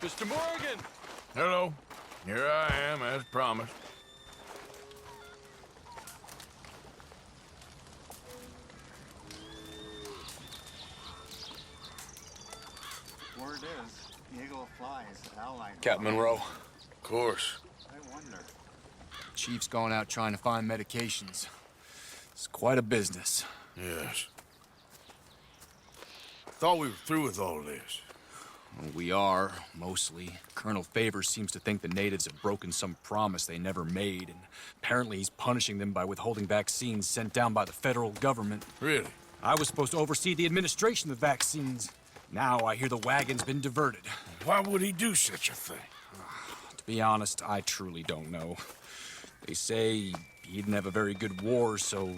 Mr. Morgan! Hello. Here I am, as promised. Word is, Eagle flies allied. Captain Monroe. Of course. I wonder. Chief's gone out trying to find medications. It's quite a business. Yes. Thought we were through with all this. Well, we are, mostly. Colonel Favors seems to think the natives have broken some promise they never made, and apparently he's punishing them by withholding vaccines sent down by the federal government. Really? I was supposed to oversee the administration of the vaccines. Now I hear the wagon's been diverted. Why would he do such a thing? To be honest, I truly don't know. They say he didn't have a very good war, so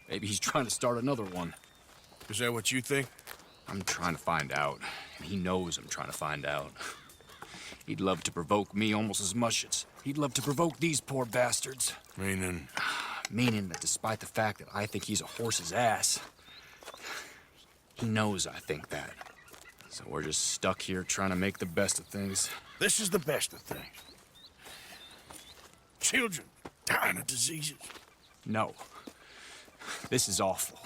maybe he's trying to start another one. Is that what you think? I'm trying to find out, and he knows I'm trying to find out. He'd love to provoke me almost as much as he'd love to provoke these poor bastards. Meaning? Meaning that despite the fact that I think he's a horse's ass, he knows I think that. So we're just stuck here trying to make the best of things. This is the best of things. Children dying of diseases. No. This is awful.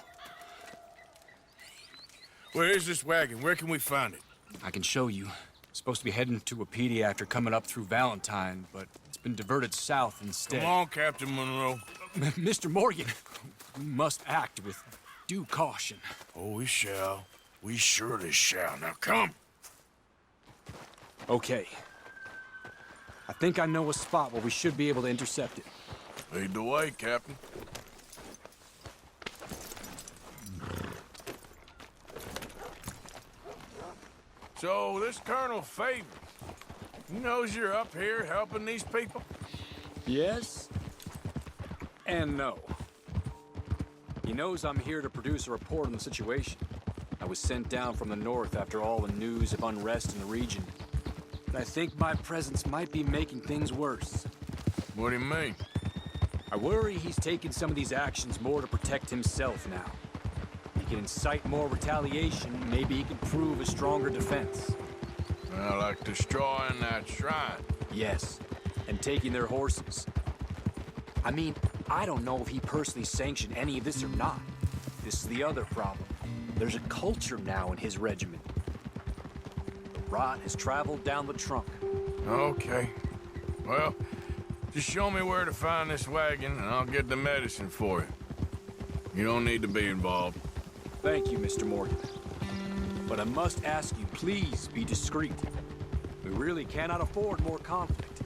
Where is this wagon? Where can we find it? I can show you. It's supposed to be heading to a pediatric coming up through Valentine, but it's been diverted south instead. Come on, Captain Monroe. Mr. Morgan, we must act with due caution. Oh, we shall. We surely shall. Now come. Okay. I think I know a spot where we should be able to intercept it. Lead the way, Captain. So, this Colonel Favors, he knows you're up here helping these people? Yes and no. He knows I'm here to produce a report on the situation. I was sent down from the north after all the news of unrest in the region. But I think my presence might be making things worse. What do you mean? I worry he's taking some of these actions more to protect himself now. He can incite more retaliation, maybe he can prove a stronger defense. Well, like destroying that shrine. Yes, and taking their horses. I mean, I don't know if he personally sanctioned any of this or not. This is the other problem. There's a culture now in his regiment. The rot has traveled down the trunk. Okay. Well, just show me where to find this wagon, and I'll get the medicine for you. You don't need to be involved. Thank you, Mr. Morgan. But I must ask you, please be discreet. We really cannot afford more conflict.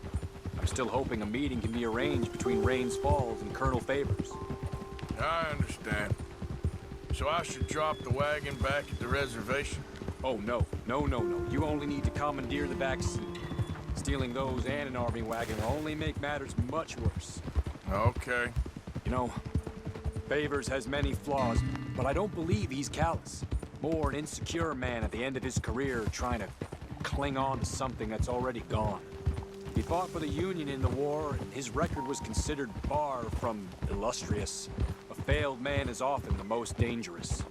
I'm still hoping a meeting can be arranged between Rains Falls and Colonel Favors. I understand. So I should drop the wagon back at the reservation? Oh, no. No. You only need to commandeer the vaccine. Stealing those and an army wagon will only make matters much worse. Okay. You know, Favors has many flaws, but I don't believe he's callous. More an insecure man at the end of his career trying to cling on to something that's already gone. He fought for the Union in the war, and his record was considered far from illustrious. A failed man is often the most dangerous.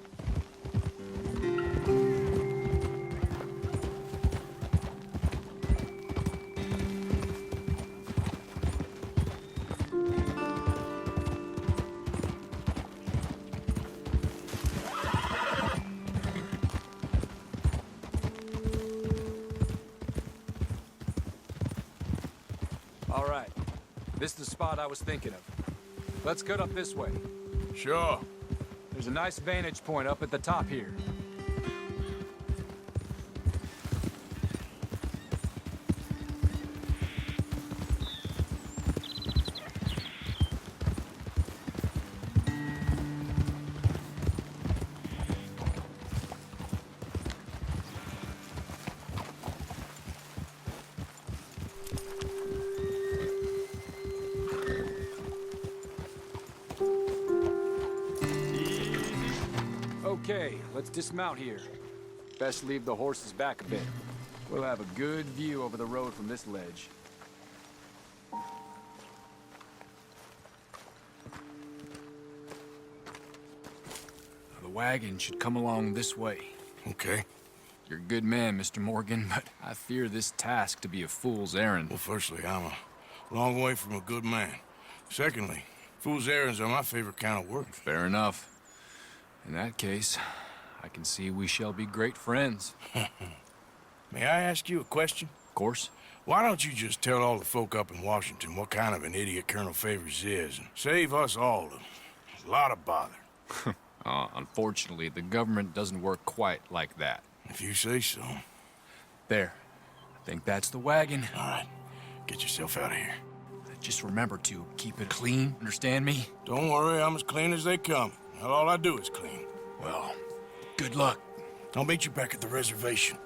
All right, this is the spot I was thinking of. Let's cut up this way. Sure. There's a nice vantage point up at the top here. Okay, let's dismount here. Best leave the horses back a bit. We'll have a good view over the road from this ledge. The wagon should come along this way. Okay. You're a good man, Mr. Morgan, but I fear this task to be a fool's errand. Well, firstly, I'm a long way from a good man. Secondly, fool's errands are my favorite kind of work. Fair enough. In that case, I can see we shall be great friends. May I ask you a question? Of course. Why don't you just tell all the folk up in Washington what kind of an idiot Colonel Favors is and save us all a lot of bother? Unfortunately, the government doesn't work quite like that. If you say so. There. I think that's the wagon. All right, get yourself out of here. Just remember to keep it clean, understand me? Don't worry, I'm as clean as they come. All I do is clean. Well, good luck. I'll meet you back at the reservation.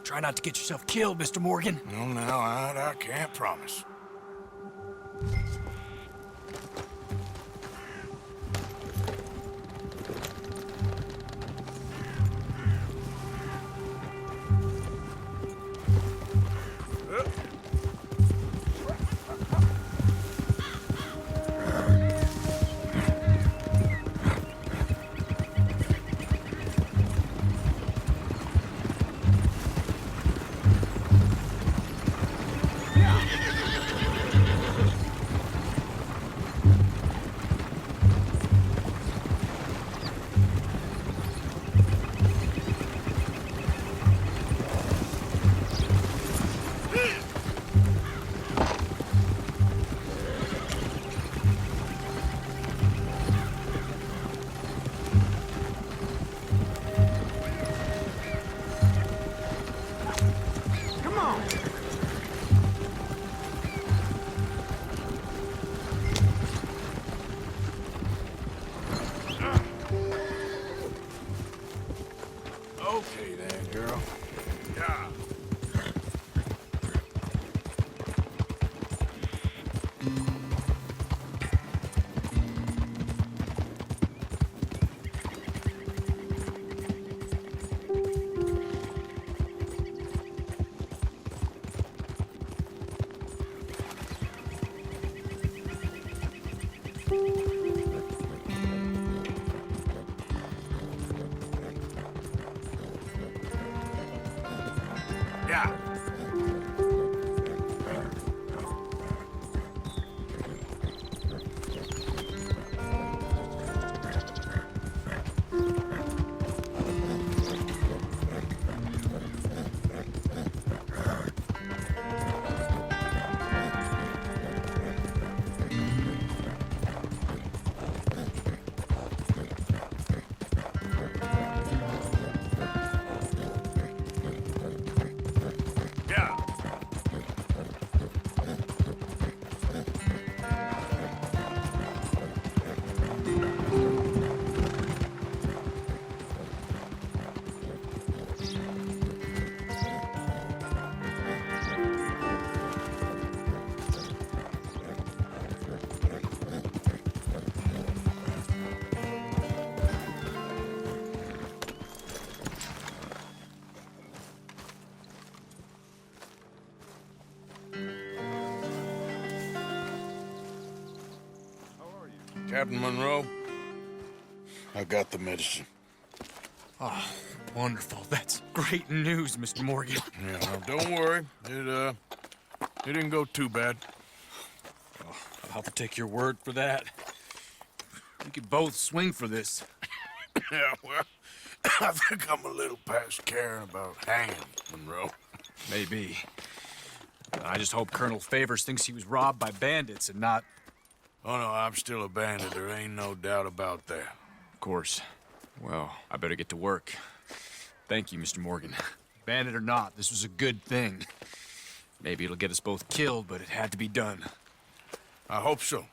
Try not to get yourself killed, Mr. Morgan. No, now, I can't promise. Okay then, girl. Yeah. Yeah. Yeah. Captain Monroe, I got the medicine. Oh, wonderful. That's great news, Mr. Morgan. Yeah, well, don't worry. It didn't go too bad. Oh, I'll have to take your word for that. We could both swing for this. Yeah, well, I think I'm a little past caring about hanging, Monroe. Maybe. I just hope Colonel Favors thinks he was robbed by bandits and not... Oh, no, I'm still a bandit. There ain't no doubt about that. Of course. Well, I better get to work. Thank you, Mr. Morgan. Bandit or not, this was a good thing. Maybe it'll get us both killed, but it had to be done. I hope so.